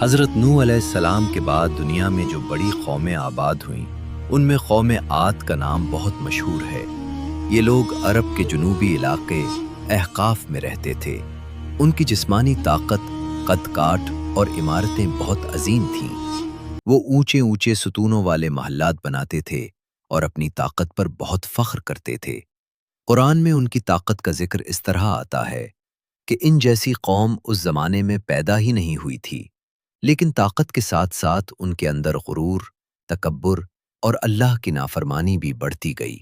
हज़रत नूह अलैहिस्सलाम के बाद दुनिया में जो बड़ी कौमें आबाद हुईं, उनमें कौम आद का नाम बहुत मशहूर है। ये लोग अरब के जनूबी इलाके अहकाफ में रहते थे। उनकी जिस्मानी ताकत, कद-काठ और इमारतें बहुत अजीम थीं। वो ऊंचे ऊंचे सुतूनों वाले महल्लात बनाते थे और अपनी ताकत पर बहुत फख्र करते थे। कुरान में उनकी ताकत का जिक्र इस तरह आता है कि इन जैसी कौम उस जमाने में पैदा ही नहीं हुई थी, लेकिन ताकत के साथ साथ उनके अंदर गुरूर, तकब्बुर और अल्लाह की नाफरमानी भी बढ़ती गई।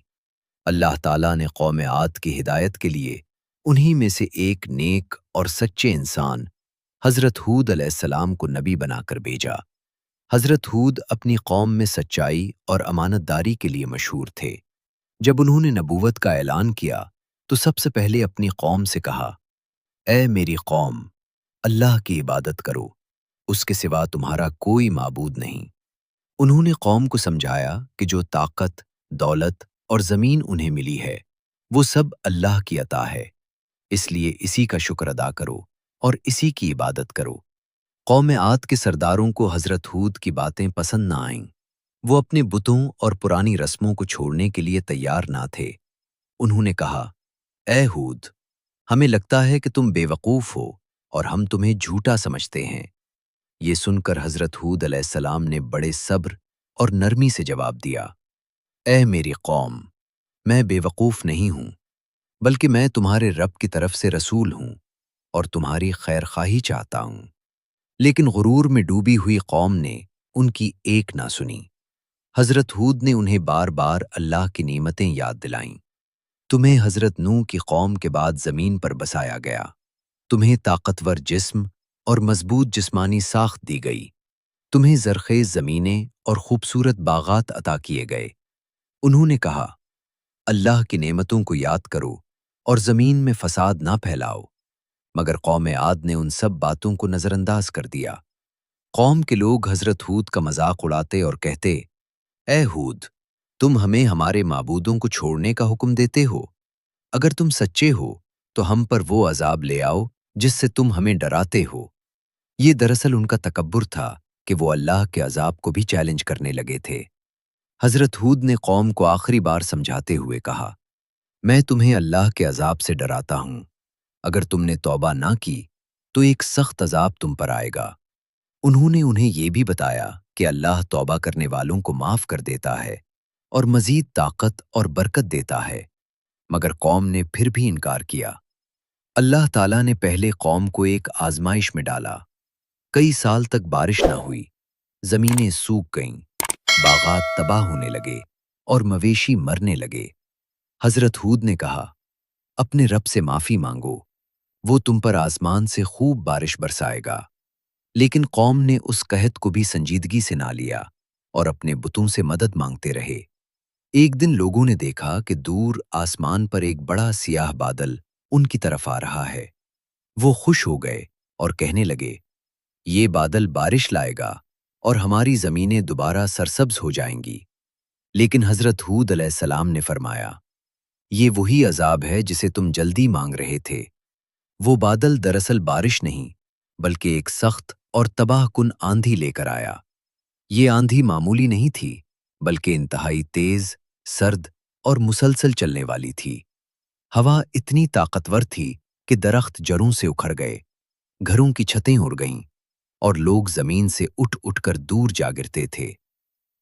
अल्लाह ताला ने कौम आद की हिदायत के लिए उन्हीं में से एक नेक और सच्चे इंसान हज़रत हूद अलैहिस्सलाम को नबी बनाकर भेजा। हज़रत हूद अपनी कौम में सच्चाई और अमानतदारी के लिए मशहूर थे। जब उन्होंने नबूवत का ऐलान किया तो सबसे पहले अपनी कौम से कहा, ए मेरी कौम, अल्लाह की इबादत करो, उसके सिवा तुम्हारा कोई माबूद नहीं। उन्होंने कौम को समझाया कि जो ताकत, दौलत और ज़मीन उन्हें मिली है, वो सब अल्लाह की अता है, इसलिए इसी का शुक्र अदा करो और इसी की इबादत करो। कौम आद के सरदारों को हज़रत हूद की बातें पसंद ना आईं। वो अपने बुतों और पुरानी रस्मों को छोड़ने के लिए तैयार ना थे। उन्होंने कहा, ए हूद, हमें लगता है कि तुम बेवकूफ़ हो और हम तुम्हें झूठा समझते हैं। ये सुनकर हज़रत हूद अलैहिस्सलाम ने बड़े सब्र और नरमी से जवाब दिया, ए मेरी कौम, मैं बेवकूफ़ नहीं हूँ, बल्कि मैं तुम्हारे रब की तरफ से रसूल हूँ और तुम्हारी खैरखाही चाहता हूँ। लेकिन गुरूर में डूबी हुई कौम ने उनकी एक ना सुनी। हज़रत हूद ने उन्हें बार बार अल्लाह की नेमतें याद दिलाईं। तुम्हें हज़रत नूह की कौम के बाद ज़मीन पर बसाया गया। तुम्हें ताकतवर जिस्म और मजबूत जिस्मानी साख्त दी गई। तुम्हें ज़रखेज़ ज़मीनें और खूबसूरत बागात अता किए गए। उन्होंने कहा, अल्लाह की नेमतों को याद करो और ज़मीन में फसाद ना फैलाओ। मगर कौम आद ने उन सब बातों को नज़रअंदाज कर दिया। कौम के लोग हज़रत हूद का मजाक उड़ाते और कहते, ए हूद, तुम हमें हमारे माबूदों को छोड़ने का हुक्म देते हो। अगर तुम सच्चे हो तो हम पर वो अजाब ले आओ जिससे तुम हमें डराते हो। ये दरअसल उनका तकब्बुर था कि वो अल्लाह के अजाब को भी चैलेंज करने लगे थे। हज़रत हूद ने कौम को आखिरी बार समझाते हुए कहा, मैं तुम्हें अल्लाह के अजाब से डराता हूँ। अगर तुमने तौबा ना की तो एक सख्त अजाब तुम पर आएगा। उन्होंने उन्हें ये भी बताया कि अल्लाह तौबा करने वालों को माफ़ कर देता है और मज़ीद ताकत और बरकत देता है। मगर कौम ने फिर भी इनकार किया। अल्लाह ताला ने पहले कौम को एक आजमाइश में डाला। कई साल तक बारिश ना हुई, ज़मीनें सूख गईं, बागात तबाह होने लगे और मवेशी मरने लगे। हज़रत हूद ने कहा, अपने रब से माफ़ी मांगो, वो तुम पर आसमान से खूब बारिश बरसाएगा। लेकिन कौम ने उस कहत को भी संजीदगी से ना लिया और अपने बुतों से मदद मांगते रहे। एक दिन लोगों ने देखा कि दूर आसमान पर एक बड़ा सियाह बादल उनकी तरफ आ रहा है। वो खुश हो गए और कहने लगे, ये बादल बारिश लाएगा और हमारी ज़मीनें दोबारा सरसब्ज हो जाएंगी। लेकिन हज़रत हूद अलैहिस्सलाम ने फरमाया, ये वही अजाब है जिसे तुम जल्दी मांग रहे थे। वो बादल दरअसल बारिश नहीं, बल्कि एक सख्त और तबाहकुन आंधी लेकर आया। ये आंधी मामूली नहीं थी, बल्कि इंतहाई तेज, सर्द और मुसलसल चलने वाली थी। हवा इतनी ताकतवर थी कि दरख्त जड़ों से उखड़ गए, घरों की छतें उड़ गईं और लोग जमीन से उठ उठकर दूर जा गिरते थे।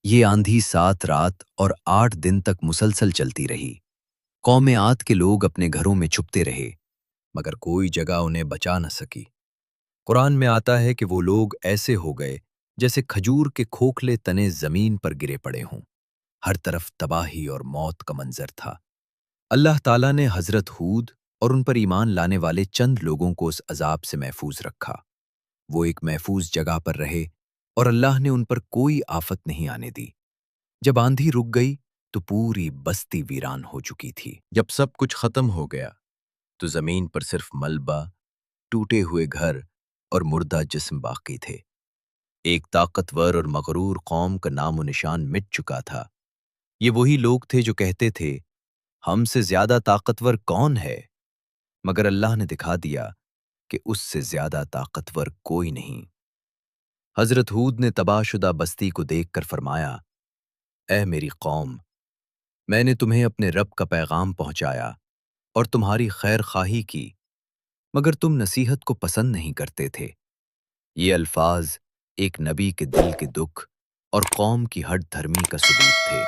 ये आंधी 7 रात और 8 दिन तक मुसलसल चलती रही। कौम आद के लोग अपने घरों में छुपते रहे, मगर कोई जगह उन्हें बचा न सकी। कुरान में आता है कि वो लोग ऐसे हो गए जैसे खजूर के खोखले तने जमीन पर गिरे पड़े हों। हर तरफ तबाही और मौत का मंजर था। अल्लाह ताला ने हज़रत हूद और उन पर ईमान लाने वाले चंद लोगों को उस अजाब से महफूज रखा। वो एक महफूज जगह पर रहे और अल्लाह ने उन पर कोई आफत नहीं आने दी। जब आंधी रुक गई तो पूरी बस्ती वीरान हो चुकी थी। जब सब कुछ खत्म हो गया तो जमीन पर सिर्फ मलबा, टूटे हुए घर और मुर्दा जिस्म बाकी थे। एक ताकतवर और मगरूर कौम का नामो निशान मिट चुका था। ये वही लोग थे जो कहते थे, हमसे ज्यादा ताकतवर कौन है? मगर अल्लाह ने दिखा दिया کہ اس سے زیادہ طاقتور کوئی نہیں۔ حضرت ہود نے تباہ شدہ بستی کو دیکھ کر فرمایا، اے میری قوم، میں نے تمہیں اپنے رب کا پیغام پہنچایا اور تمہاری خیر خواہی کی، مگر تم نصیحت کو پسند نہیں کرتے تھے۔ یہ الفاظ ایک نبی کے دل کے دکھ اور قوم کی ہٹ دھرمی کا ثبوت تھے۔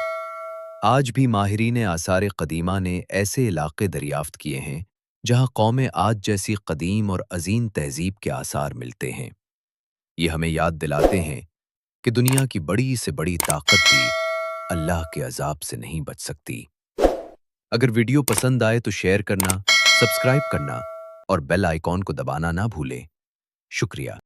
آج بھی ماہرین آثار قدیمہ نے ایسے علاقے دریافت کیے ہیں جہاں قوم عاد جیسی قدیم اور عظیم تہذیب کے آثار ملتے ہیں۔ یہ ہمیں یاد دلاتے ہیں کہ دنیا کی بڑی سے بڑی طاقت بھی اللہ کے عذاب سے نہیں بچ سکتی۔ اگر ویڈیو پسند آئے تو شیئر کرنا، سبسکرائب کرنا اور بیل آئیکن کو دبانا نہ بھولیں۔ شکریہ۔